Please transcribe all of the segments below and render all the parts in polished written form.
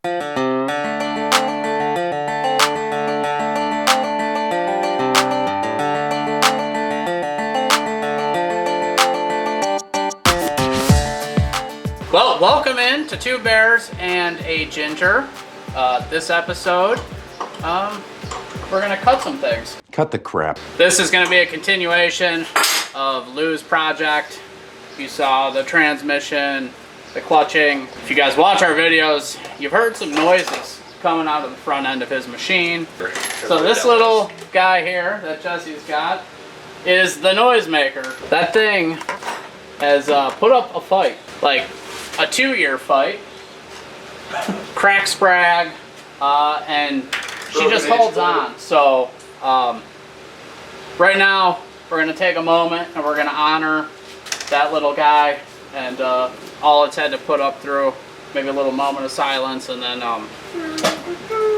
Well, welcome in to Two Bears and a Ginger. This episode, we're gonna cut some things. Cut the crap. This is gonna be a continuation of Lou's project. You saw the transmission, the clutching. If you guys watch our videos, you've heard some noises coming out of the front end of his machine. So this little guy here that Jesse's got is the noisemaker. That thing has put up a fight, like a 2-year fight. Crack sprag, and she just holds on. So right now we're gonna take a moment and we're gonna honor that little guy and all it's had to put up through. Maybe a little moment of silence, and then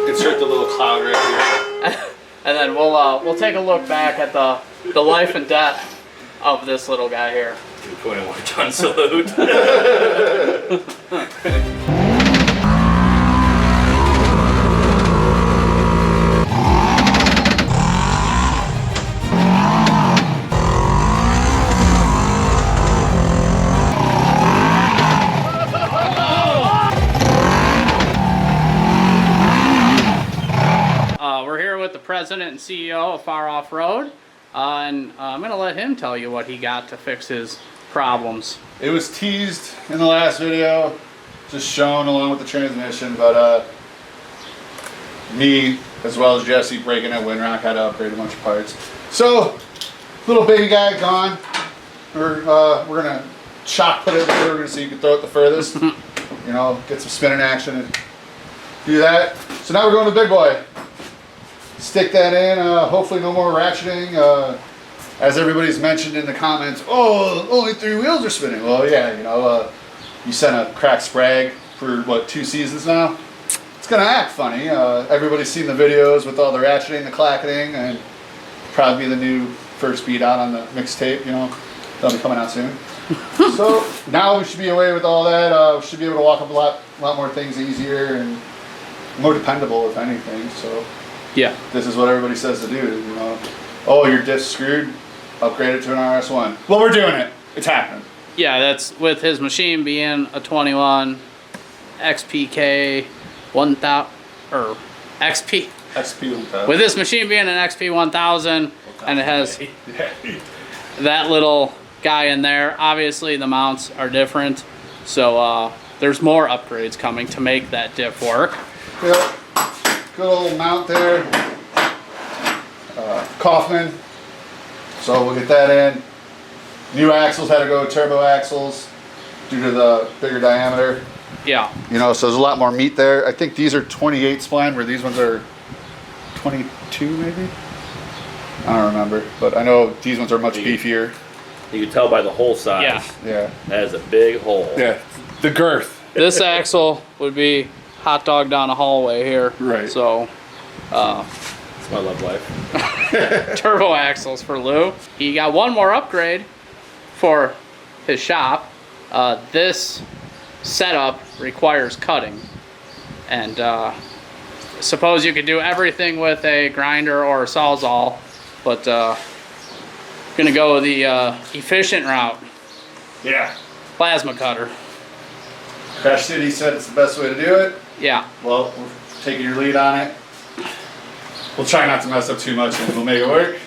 insert the little clown right here. and then we'll take a look back at the life and death of this little guy here. 21-ton salute. We're here with the president and CEO of F.A.R Off-Road, and I'm going to let him tell you what he got to fix his problems. It was teased in the last video, just shown along with the transmission, but me as well as Jesse breaking at Windrock had to upgrade a bunch of parts. So, little baby guy gone. We're gonna shock put it in the river so you can throw it the furthest. You know, get some spinning action and do that. So now we're going to the big boy. Stick that in, hopefully no more ratcheting. As everybody's mentioned in the comments, oh, only 3 wheels are spinning. Well, yeah, you know, you sent a cracked sprag for, what, 2 seasons now? It's gonna act funny. Everybody's seen the videos with all the ratcheting, the clacketing, and probably the new first beat out on the mixtape, you know. That'll be coming out soon. So now we should be away with all that. We should be able to walk up a lot more things easier and more dependable, if anything. So Yeah. this is what everybody says to do, you know. Oh, your diff's screwed? Upgrade it to an RS1. Well, we're doing it. It's happening. Yeah, that's with his machine being a 21 XPK 1000 or XP. XP 1000. With this machine being an XP 1000, and it has that little guy in there. Obviously, the mounts are different, so there's more upgrades coming to make that diff work. Yep. Good old mount there. Coffman. So we'll get that in. New axles had to go turbo axles due to the bigger diameter. Yeah. You know, so there's a lot more meat there. I think these are 28 spline, where these ones are 22 maybe? I don't remember, but I know these ones are much beefier. You can tell by the hole size. Yeah. Yeah. That is a big hole. Yeah. The girth. This axle would be hot dog down a hallway here. Right. So, It's my love life. turbo axles for Lou. He got one more upgrade for his shop. This setup requires cutting, and suppose you could do everything with a grinder or a sawzall, but gonna go the efficient route. Yeah. Plasma cutter. Crash City said it's the best way to do it. Yeah. Well, we're taking your lead on it. We'll try not to mess up too much and we'll make it work.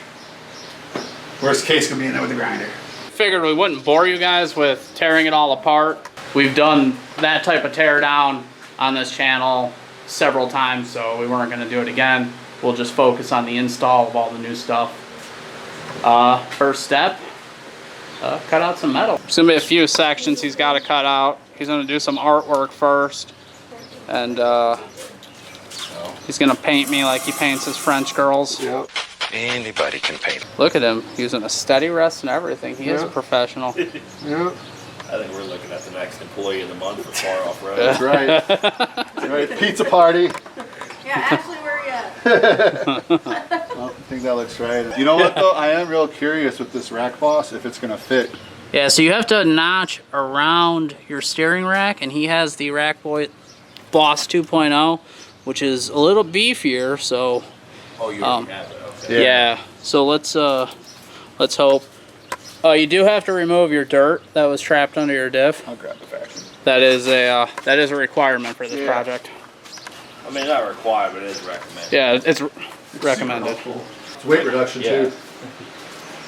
Worst case could be in there with the grinder. Figured we wouldn't bore you guys with tearing it all apart. We've done that type of tear down on this channel several times, so we weren't gonna do it again. We'll just focus on the install of all the new stuff. First step, cut out some metal. There's gonna be a few sections he's gotta cut out. He's gonna do some artwork first, and he's gonna paint me like he paints his French girls. Yep. Anybody can paint. Look at him using a steady rest and everything. He is a professional. Yep. I think we're looking at the next employee of the month for F.A.R Off-Road. That's right. That's right. Pizza party. Yeah, Ashley, where are you at? Well, I think that looks right. You know what though? I am real curious with this rack boss if it's gonna fit. Yeah, so you have to notch around your steering rack, and he has the rack Boss 2.0, which is a little beefier. So Oh, you already have it. Okay. yeah. So let's hope. Oh, you do have to remove your dirt that was trapped under your diff. I'll grab the vacuum. That is a requirement for this project. I mean, not required, but it is recommended. Yeah, it's recommended. It's weight reduction too.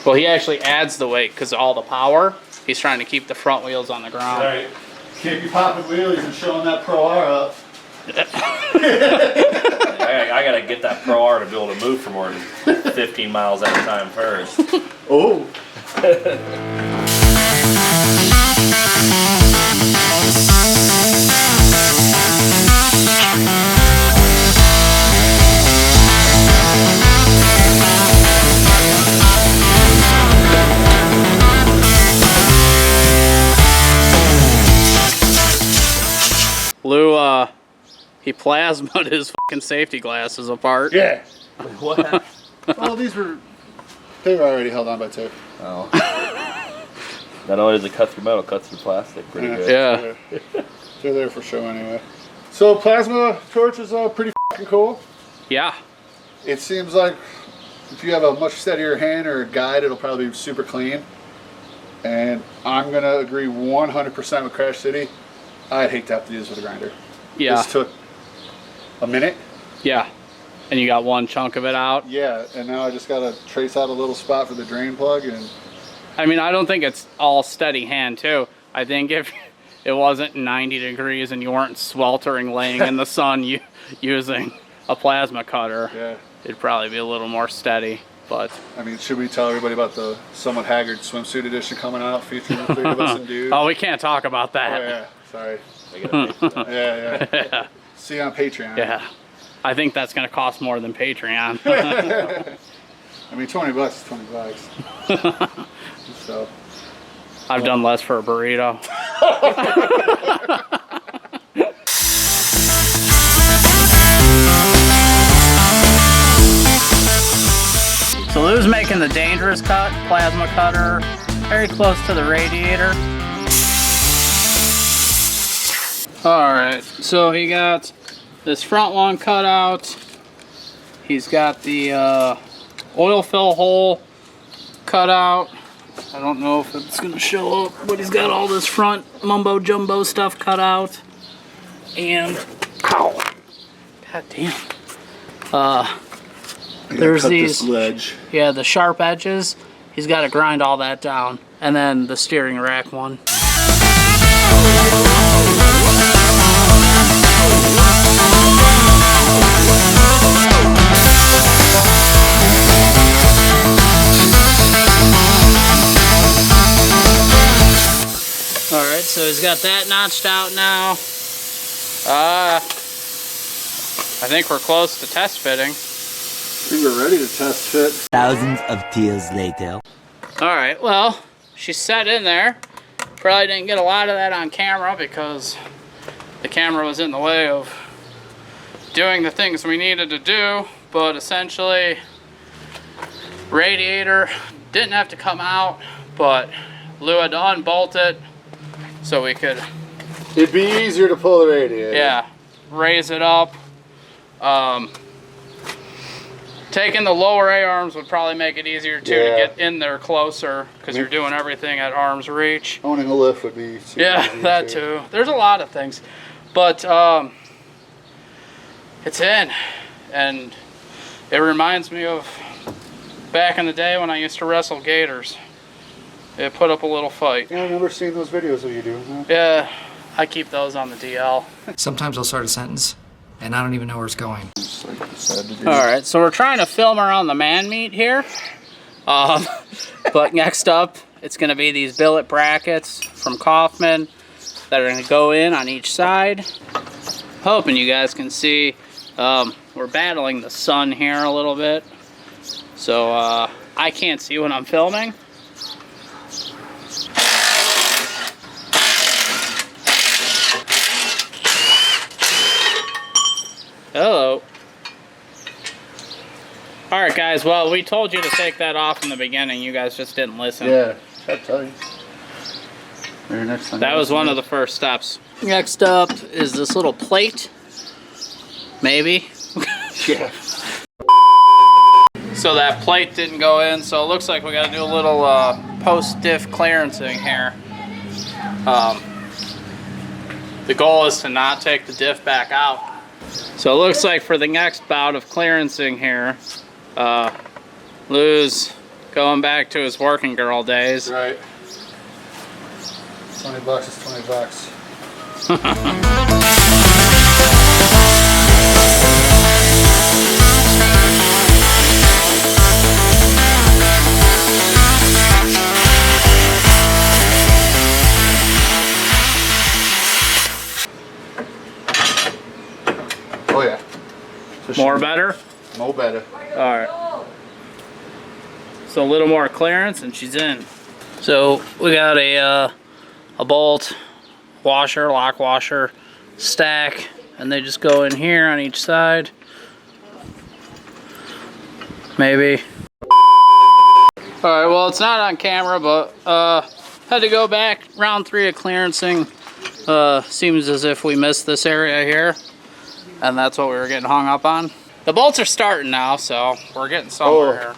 Well, he actually adds the weight because all the power. He's trying to keep the front wheels on the ground. Right. Can't be popping wheelies and showing that Pro R up. I gotta get that Pro R to be able to move for more than 15 miles at a time first. Oh. Lou, he plasmaed his fucking safety glasses apart. Yeah. What happened? Well, they were already held on by tape. Oh. Not only does it cut through metal, it cuts through plastic pretty good. Yeah. They're there for show anyway. So plasma torch is pretty fucking cool. Yeah. It seems like if you have a much steadier hand or a guide, it'll probably be super clean. And I'm gonna agree 100% with Crash City. I'd hate to have to do this with a grinder. Yeah. This took a minute. Yeah. And you got one chunk of it out. Yeah, and now I just gotta trace out a little spot for the drain plug and I mean, I don't think it's all steady hand too. I think if it wasn't 90 degrees and you weren't sweltering laying in the sun using a plasma cutter, yeah. it'd probably be a little more steady. But I mean, should we tell everybody about the somewhat Haggard swimsuit edition coming out featuring the 3 of us and dude? oh, we can't talk about that. Oh, yeah, sorry. I gotta pay for that. Yeah. Yeah. See you on Patreon. Yeah. I think that's going to cost more than Patreon. I mean, $20 is $20. So I've done less for a burrito. So Lou's making the dangerous cut, plasma cutter, very close to the radiator. Alright, so he got this front one cut out. He's got the oil fill hole cut out. I don't know if it's gonna show up, but he's got all this front mumbo jumbo stuff cut out. And ow, god damn. There's these ledge. Yeah, the sharp edges. He's got to grind all that down, and then the steering rack one. Alright, so he's got that notched out now. I think we're close to test fitting. I think we're ready to test fit. Thousands of tears later. Alright, well, she's set in there. Probably didn't get a lot of that on camera because the camera was in the way of doing the things we needed to do, but essentially radiator didn't have to come out, but Lou had to unbolt it so we could, It'd be easier to pull the radiator. yeah, raise it up. Taking the lower A-arms would probably make it easier too to get in there closer because you're doing everything at arm's reach. Owning a lift would be super Yeah, easy that too. There's a lot of things, but it's in, and it reminds me of back in the day when I used to wrestle gators. It put up a little fight. Yeah, I remember seeing those videos of you doing that. Yeah, I keep those on the DL. Sometimes I'll start a sentence and I don't even know where it's going. Alright, so we're trying to film around the man meat here. But next up, it's going to be these billet brackets from Coffman that are going to go in on each side. Hoping you guys can see. We're battling the sun here a little bit. So I can't see when I'm filming. Hello. Alright guys, well we told you to take that off in the beginning, you guys just didn't listen. Yeah, I'll tell you. Maybe next time. That was one of the first steps. Next up is this little plate maybe. Yeah. So that plate didn't go in, so it looks like we got to do a little post-diff clearancing here. The goal is to not take the diff back out. So it looks like for the next bout of clearancing here, Lou's going back to his working girl days. Right. $20 is $20. Oh yeah. More better? More better. Alright. So a little more clearance and she's in. So we got a bolt, washer, lock washer, stack, and they just go in here on each side. Maybe. Alright, well it's not on camera, but had to go back round 3 of clearancing. Seems as if we missed this area here. And that's what we were getting hung up on. The bolts are starting now, so we're getting somewhere here.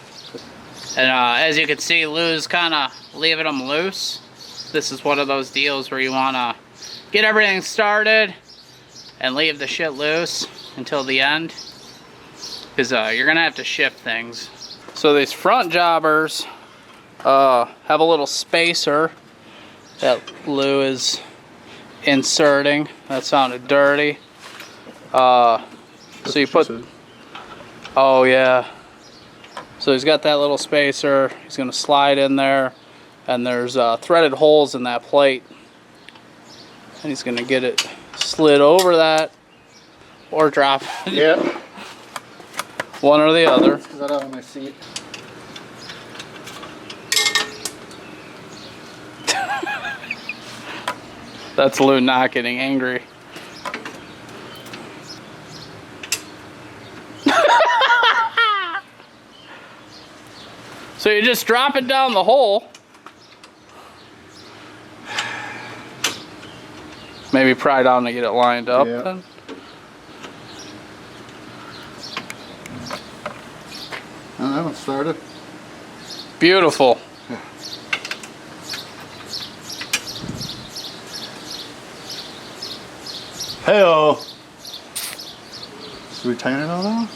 And as you can see, Lou's kind of leaving them loose. This is one of those deals where you want to get everything started and leave the shit loose until the end. Because you're going to have to shift things. So these front jobbers have a little spacer that Lou is inserting. That sounded dirty. So you put, oh yeah, so he's got that little spacer. He's gonna slide in there, and there's threaded holes in that plate, and he's gonna get it slid over that or drop it. Yeah. One or the other. Because I don't have my seat. That's Lou not getting angry. So you just drop it down the hole. Maybe pry down to get it lined up. Yeah. Then. And that one started. Beautiful. Hey-oh. Should we tighten it all now?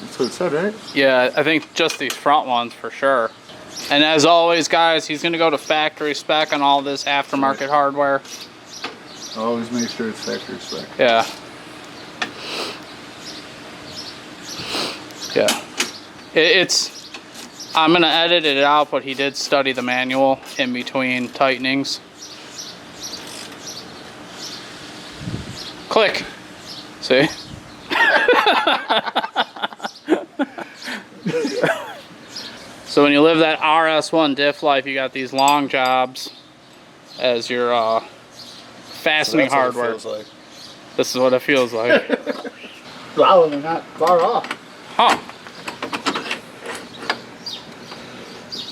That's what it said, right? Yeah, I think just these front ones for sure. And as always, guys, he's going to go to factory spec on all this aftermarket hardware. Always make sure it's factory spec. Yeah. Yeah. It's, I'm going to edit it out, but he did study the manual in between tightenings. Click. See? So when you live that RS1 diff life, you got these long jobs as your fastening hardware. Like. This is what it feels like. Wow, they're not far off. Huh.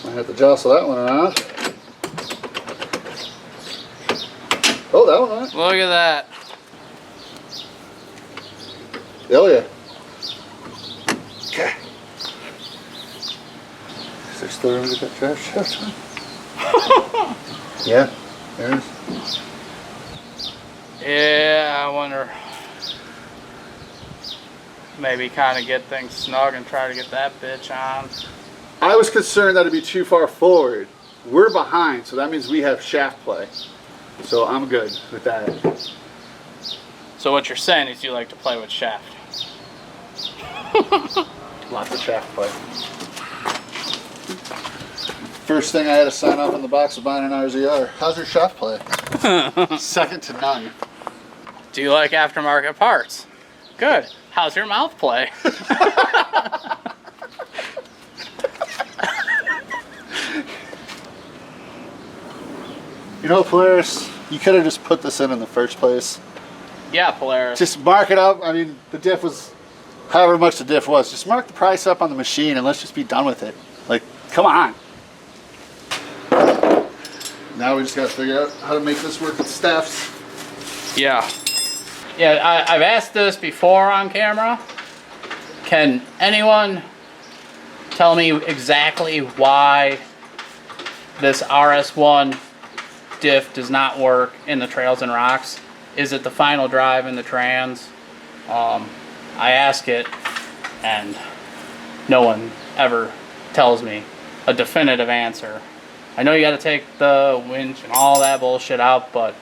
I have to jostle that one around. Oh, that one went. Look at that. Oh yeah. Okay. Is there still room to get that trash shaft on? Yeah, there is. Yeah, I wonder. Maybe kind of get things snug and try to get that bitch on. I was concerned that it'd be too far forward. We're behind, so that means we have shaft play. So I'm good with that. So what you're saying is you like to play with shaft. Lots of shaft play. First thing I had to sign off on the box of buying an RZR. How's your shaft play? Second to none. Do you like aftermarket parts? Good. How's your mouth play? You know, Polaris, you could have just put this in the first place. Yeah, Polaris. Just mark it up. I mean, the diff was however much the diff was. Just mark the price up on the machine and let's just be done with it. Like, come on. Now we just got to figure out how to make this work with staffs. Yeah. Yeah, I've asked this before on camera. Can anyone tell me exactly why this RS1 diff does not work in the trails and rocks? Is it the final drive in the trans? I ask it and no one ever tells me a definitive answer. I know you got to take the winch and all that bullshit out, but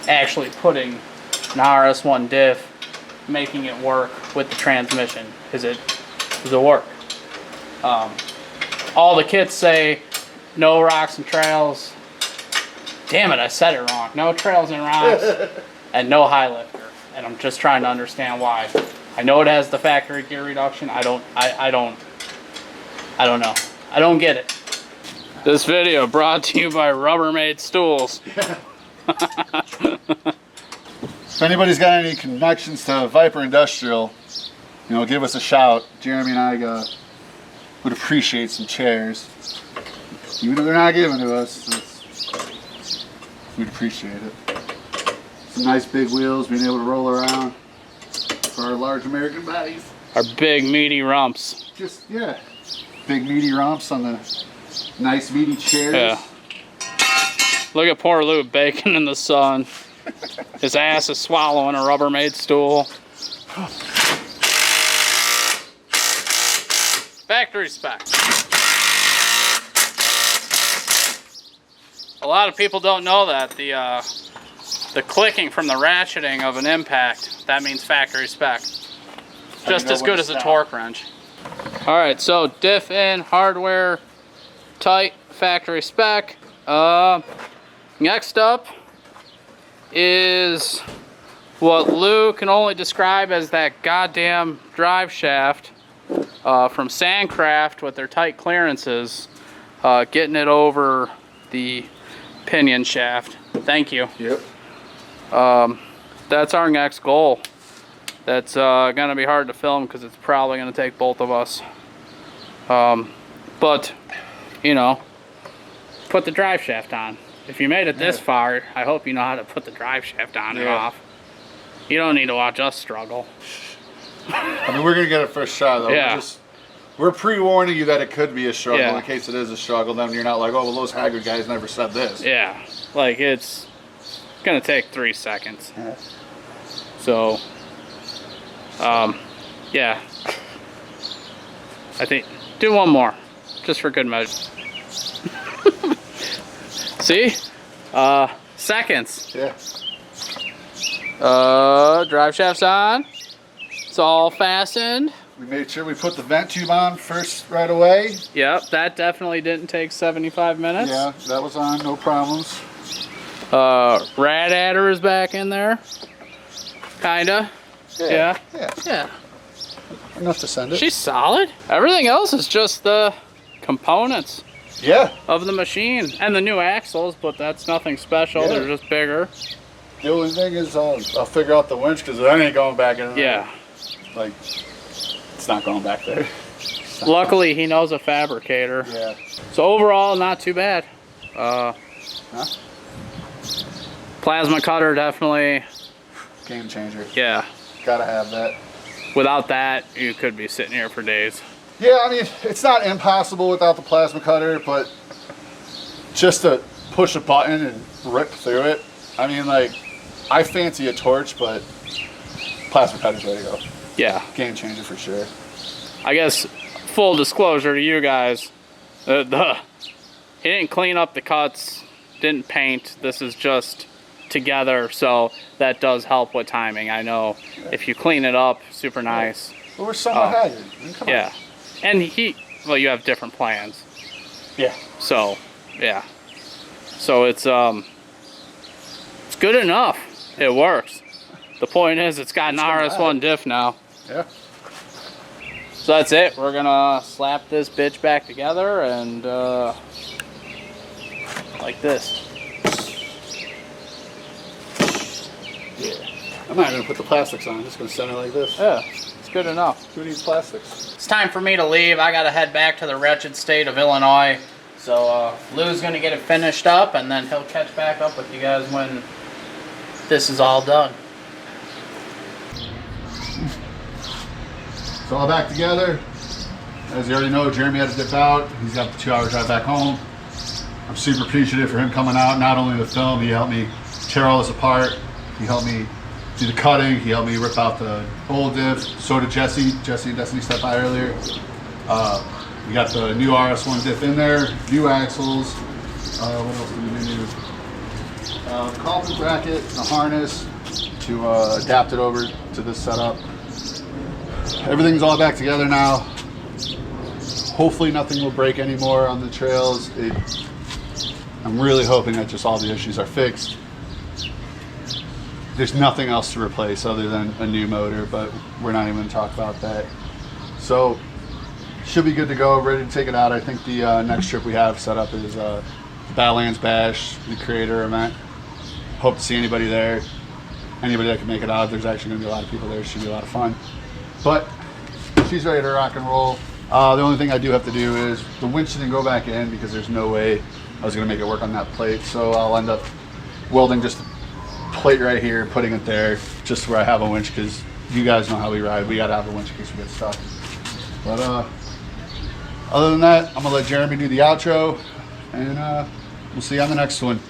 actually putting an RS1 diff, making it work with the transmission, does it work? All the kits say no rocks and trails. Damn it, I said it wrong. No trails and rocks and no high lifter. And I'm just trying to understand why. I know it has the factory gear reduction. I don't know. I don't get it. This video brought to you by Rubbermaid Stools. If anybody's got any connections to Viper Industrial, you know, give us a shout. Jeremy and I would appreciate some chairs. Even if they're not giving to us, we'd appreciate it. Some nice big wheels, being able to roll around for our large American bodies. Our big meaty rumps. Just, yeah, big meaty rumps on the nice meaty chairs. Yeah. Look at poor Luke baking in the sun. His ass is swallowing a Rubbermaid stool. Factory spec. A lot of people don't know that the clicking from the ratcheting of an impact, that means factory spec. Just as good as a torque wrench. All right, so diff in, hardware tight, factory spec. Next up is what Lou can only describe as that goddamn drive shaft from Sandcraft with their tight clearances, getting it over the pinion shaft. Thank you. Yep. That's our next goal. That's gonna be hard to film because it's probably gonna take both of us. But you know, put the drive shaft on. If you made it this far, I hope you know how to put the drive shaft on and off. You don't need to watch us struggle. I mean, we're gonna get a first shot though. Yeah. We're pre-warning you that it could be a struggle in case it is a struggle. Then you're not like, oh, well, those Haggard guys never said this. Yeah, like it's gonna take 3 seconds. Yeah. So, yeah. I think do one more, just for good measure. See? Seconds. Yeah. Drive shaft's on. It's all fastened. We made sure we put the vent tube on first right away. Yep, that definitely didn't take 75 minutes. Yeah, that was on, no problems. Rad adder is back in there. Kinda. Yeah. Enough to send it. She's solid. Everything else is just the components. Yeah. Of the machine and the new axles, but that's nothing special. They're just bigger. The only thing is I'll figure out the winch because that ain't going back in there. Yeah. Like, it's not going back there. Luckily, he knows a fabricator. Yeah. So overall, not too bad. Plasma cutter, definitely. Game changer. Yeah. Gotta have that. Without that, you could be sitting here for days. Yeah, I mean, it's not impossible without the plasma cutter, but just to push a button and rip through it, I mean, like, I fancy a torch, but plasma cutter's way to go. Yeah. Game changer for sure. I guess, full disclosure to you guys, he didn't clean up the cuts, didn't paint. This is just together, so that does help with timing. I know if you clean it up, super nice. Well, we're somewhat Haggard. I mean, come on. Yeah. And well, you have different plans. Yeah. So, yeah. So it's good enough. It works. The point is, it's got an RS1 diff now. Yeah. So that's it. We're gonna slap this bitch back together and like this. Yeah. I'm not gonna put the plastics on. I'm just gonna send it like this. Yeah, it's good enough. Who needs plastics? It's time for me to leave. I gotta head back to the wretched state of Illinois. So Lou's gonna get it finished up, and then he'll catch back up with you guys when this is all done. It's all back together. As you already know, Jeremy had to dip out. He's got the 2-hour drive back home. I'm super appreciative for him coming out, not only to film, he helped me tear all this apart. He helped me do the cutting. He helped me rip out the old diff. So did Jesse. Jesse and Destiny stepped by earlier. We got the new RS1 diff in there, new axles. What else did we do? Coffman bracket, the harness to adapt it over to this setup. Everything's all back together now. Hopefully nothing will break anymore on the trails. I'm really hoping that just all the issues are fixed. There's nothing else to replace other than a new motor, but we're not even going to talk about that. So, should be good to go, ready to take it out. I think the next trip we have set up is the Badlands Bash, the creator event. Hope to see anybody there. Anybody that can make it out. There's actually going to be a lot of people there. It should be a lot of fun. But she's ready to rock and roll. The only thing I do have to do is the winch didn't go back in because there's no way I was going to make it work on that plate. So I'll end up welding just a plate right here, putting it there, just where I have a winch, because you guys know how we ride. We got to have a winch in case we get stuck. But other than that, I'm going to let Jeremy do the outro, and we'll see you on the next one.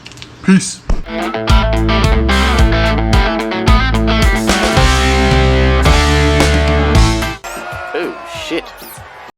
Peace.